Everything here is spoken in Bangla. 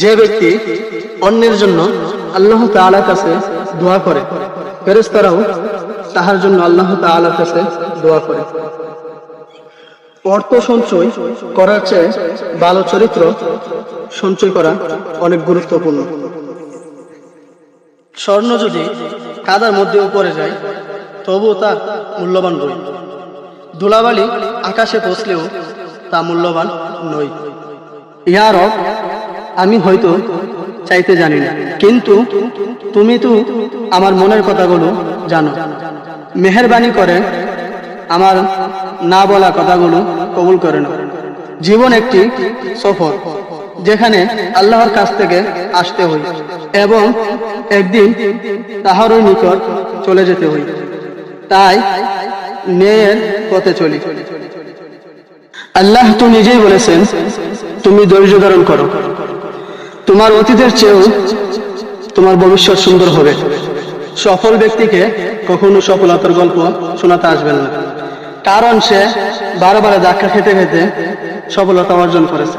যে ব্যক্তি অন্যের জন্য আল্লাহ তাআলার কাছে দোয়া করে, ফেরেশতারাও তাহার জন্য আল্লাহ তাআলার কাছে দোয়া করে। অর্থ সঞ্চয় করার চেয়ে ভালো চরিত্র সঞ্চয় করা অনেক গুরুত্বপূর্ণ। স্বর্ণ যদি কাদার মধ্যেও পড়ে যায় তবুও তা মূল্যবান নয়। ধুলাবালি আকাশে পৌঁছলেও তা মূল্যবান নয়। ইয়া রব, আমি হয়তো চাইতে জানি না, কিন্তু তুমি তো আমার মনের কথাগুলো জানো। মেহেরবানি করে আমার না বলা কথাগুলো কবুল করে নাও। জীবন একটি সফর, যেখানে আল্লাহর কাছ থেকে আসতে হয় এবং একদিন তাহারই নিকট চলে যেতে হয়। তাই ন্যায়ের পথে চলি। আল্লাহ তো নিজেই বলেছেন, তুমি ধৈর্য ধারণ করো, তোমার অতীতের চেয়েও তোমার ভবিষ্যৎ সুন্দর হবে। সফল ব্যক্তিকে কখনো সফলতার গল্প শোনাতে আসবেন না, কারণ সে বারে বারে ধাক্কা খেতে খেতে সফলতা অর্জন করেছে।